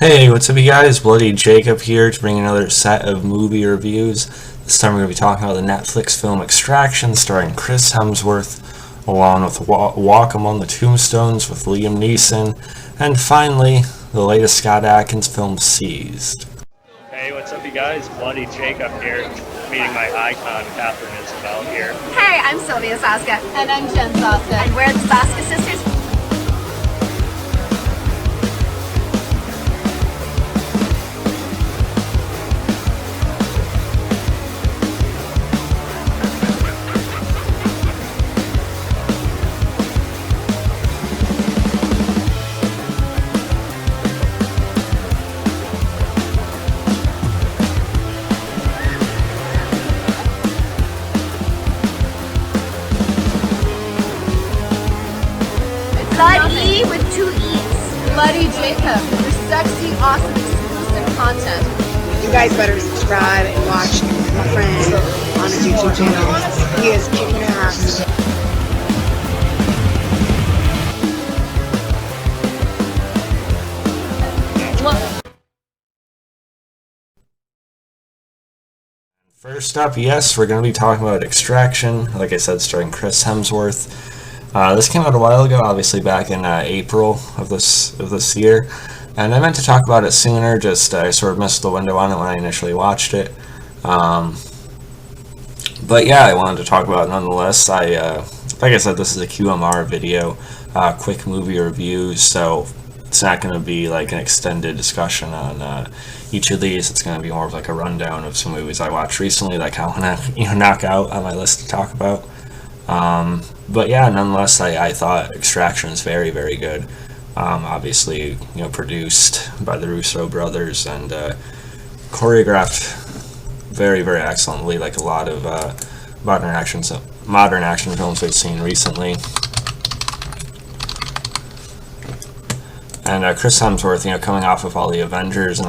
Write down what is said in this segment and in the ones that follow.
Hey, what's up you guys? Bloody Jacob here to bring another set of movie reviews. This time we're going to be talking about the Netflix film Extraction starring Chris Hemsworth, along with Walk Among the Tombstones with Liam Neeson, and finally, the latest Scott Adkins film Seized. Hey, what's up you guys? Bloody Jacob here, meeting my icon, Catherine Isabel here. Hey, I'm Sylvia Saska. And I'm Jen Saska. And we're the Saska sisters. Bloody with two E's. Bloody Jacob, for sexy, awesome, exclusive content. You guys better subscribe and watch my friend on his YouTube channel. He is kicking ass. First up, yes, we're going to be talking about Extraction, like I said, starring Chris Hemsworth. This came out a while ago, obviously back in April of this year, and I meant to talk about it sooner, just I sort of missed the window on it when I initially watched it. But yeah, I wanted to talk about it nonetheless. Like I said, this is a QMR video, quick movie review, so it's not going to be like an extended discussion on each of these. It's going to be more of like a rundown of some movies I watched recently that I kind of want to knock out on my list to talk about. But yeah, nonetheless, I thought Extraction is very, very good. Obviously, produced by the Russo brothers and choreographed very, very excellently, like a lot of modern action films we've seen recently. And Chris Hemsworth, coming off of all the Avengers and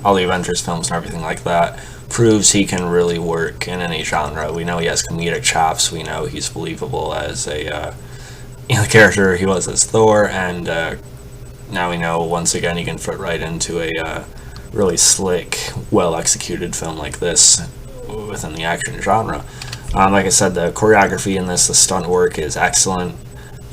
all the Avengers films and everything like that, proves he can really work in any genre. We know he has comedic chops. We know he's believable as a character he was as Thor, and now we know once again he can fit right into a really slick, well-executed film like this within the action genre. Like I said, the choreography in this, the stunt work is excellent.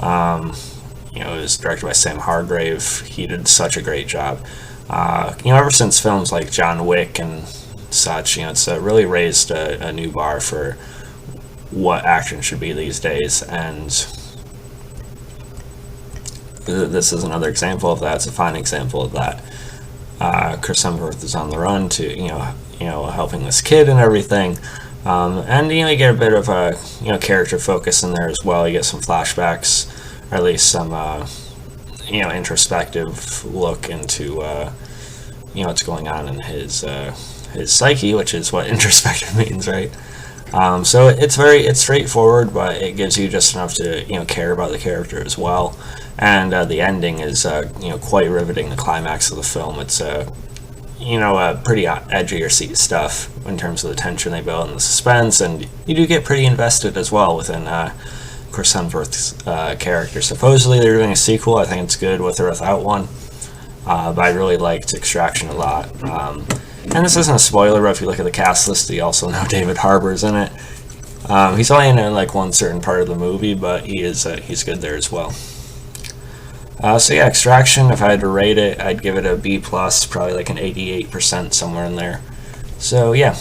It was directed by Sam Hargrave. He did such a great job. Ever since films like John Wick and such, it's really raised a new bar for what action should be these days, and this is another example of that. It's a fine example of that. Chris Hemsworth is on the run to helping this kid and everything, and you get a bit of a character focus in there as well. You get some flashbacks, or at least some introspective look into what's going on in his psyche, which is what introspective means, right? So it's straightforward, but it gives you just enough to care about the character as well. And the ending is quite riveting. The climax of the film, it's pretty edgy or seat stuff in terms of the tension they build and the suspense, and you do get pretty invested as well within Chris Hemsworth's character. Supposedly they're doing a sequel. I think it's good with or without one, but I really liked Extraction a lot. And this isn't a spoiler, but if you look at the cast list, you also know David Harbour's in it. He's only in like one certain part of the movie, but he's good there as well. So yeah, Extraction, if I had to rate it, I'd give it a B+, probably like an 88%, somewhere in there. So yeah.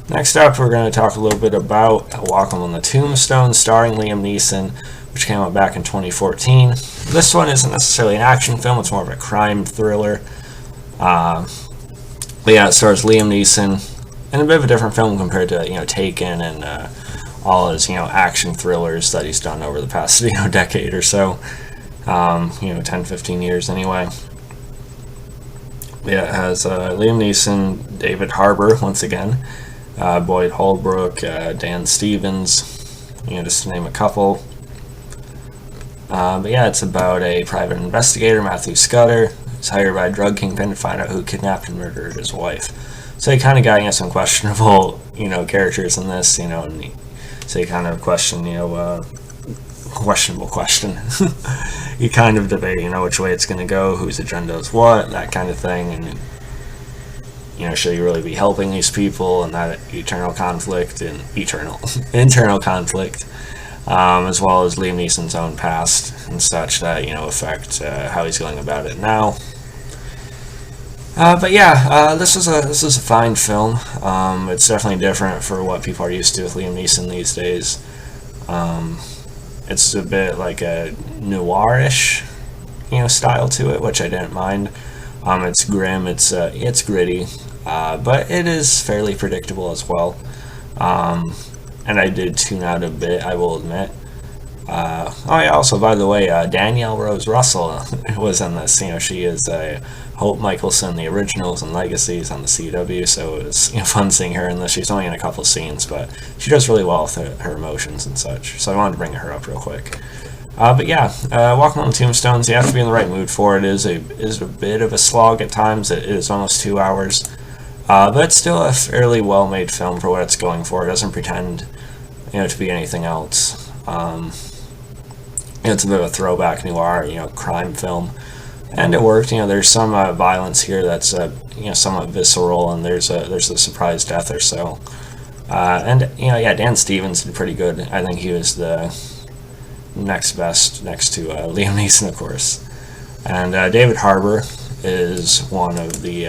Next up, we're going to talk a little bit about Walk Among the Tombstones, starring Liam Neeson, which came out back in 2014. This one isn't necessarily an action film, it's more of a crime thriller. But yeah, it stars Liam Neeson in a bit of a different film compared to Taken and all his action thrillers that he's done over the past decade or so, 10-15 years anyway. Yeah, it has Liam Neeson, David Harbour once again, Boyd Holbrook, Dan Stevens, just to name a couple. But yeah, it's about a private investigator, Matthew Scudder, who's hired by a drug kingpin to find out who kidnapped and murdered his wife. So you kind of got some questionable characters in this, and so you kind of question questionable question. You kind of debate, which way it's going to go, whose agenda is what, that kind of thing, and should you really be helping these people, and that internal conflict, internal conflict, as well as Liam Neeson's own past and such that affect how he's going about it now. But yeah, this is a fine film. It's definitely different for what people are used to with Liam Neeson these days. It's a bit like a noirish, style to it, which I didn't mind. It's grim, it's gritty, but it is fairly predictable as well. And I did tune out a bit, I will admit. Also, by the way, Danielle Rose Russell was in this. She is Hope Michelson, the originals and legacies on the CW, so it was fun seeing her in this. She's only in a couple scenes, but she does really well with her emotions and such, so I wanted to bring her up real quick. But yeah, Walking on the Tombstones, you have to be in the right mood for it. It is a bit of a slog at times. It is almost 2 hours, but it's still a fairly well-made film for what it's going for. It doesn't pretend to be anything else. It's a bit of a throwback noir, crime film, and it worked. There's some violence here that's somewhat visceral, and there's a surprise death or so. And Dan Stevens did pretty good. I think he was the next best, next to Liam Neeson, of course. And David Harbour is one of the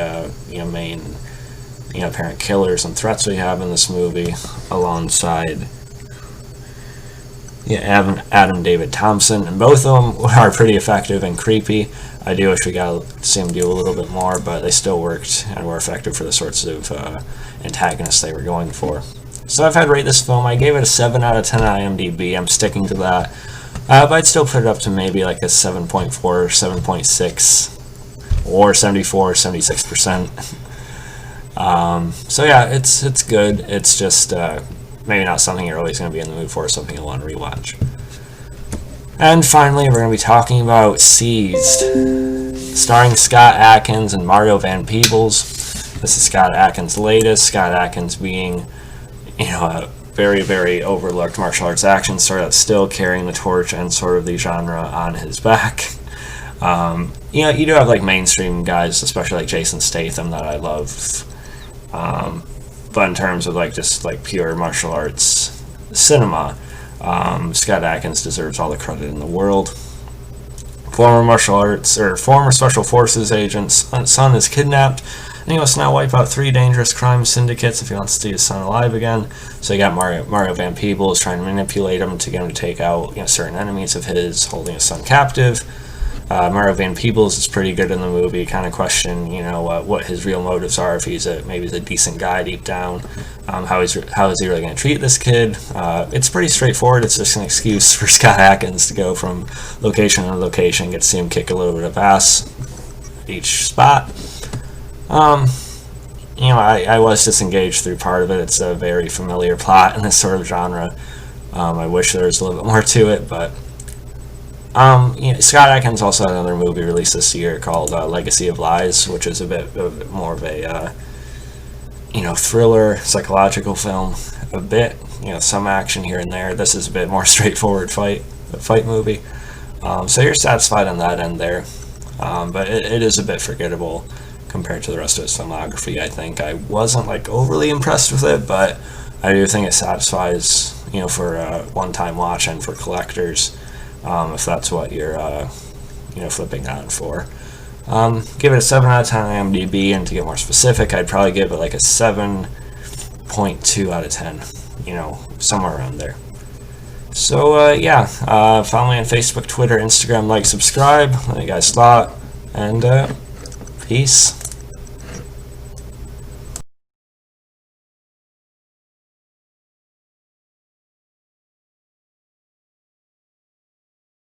main apparent killers and threats we have in this movie, alongside Adam David Thompson, and both of them are pretty effective and creepy. I do wish we got to see them do a little bit more, but they still worked and were effective for the sorts of antagonists they were going for. So if I'd rate this film, I gave it a 7 out of 10 on IMDb. I'm sticking to that. But I'd still put it up to maybe like a 7.4, 7.6, or 74, 76%. So yeah, it's good. It's just maybe not something you're always going to be in the mood for, something you'll want to rewatch. And finally, we're going to be talking about Seized, starring Scott Adkins and Mario Van Peebles. This is Scott Adkins' latest. Scott Adkins being, a very, very overlooked martial arts action star that's still carrying the torch and sort of the genre on his back. You do have like mainstream guys, especially like Jason Statham, that I love. But in terms of just pure martial arts cinema, Scott Adkins deserves all the credit in the world. Former special forces agent's son is kidnapped, and he must now wipe out 3 dangerous crime syndicates if he wants to see his son alive again. So you got Mario Van Peebles trying to manipulate him to get him to take out certain enemies of his, holding his son captive. Mario Van Peebles is pretty good in the movie. Kind of question, what his real motives are. If he's maybe he's a decent guy deep down. How is he really going to treat this kid? It's pretty straightforward. It's just an excuse for Scott Adkins to go from location to location, get to see him kick a little bit of ass at each spot. I was disengaged through part of it. It's a very familiar plot in this sort of genre. I wish there was a little bit more to it, but Scott Adkins also had another movie released this year called Legacy of Lies, which is a bit more of a thriller, psychological film. A bit, some action here and there. This is a bit more straightforward fight movie. So you're satisfied on that end there, but it is a bit forgettable compared to the rest of his filmography. I think I wasn't overly impressed with it, but I do think it satisfies for a one-time watch and for collectors. If that's what you're, flipping on for. Give it a 7 out of 10 on IMDb, and to get more specific, I'd probably give it a 7.2 out of 10, somewhere around there. So, follow me on Facebook, Twitter, Instagram, subscribe, let me guys thought, and, peace.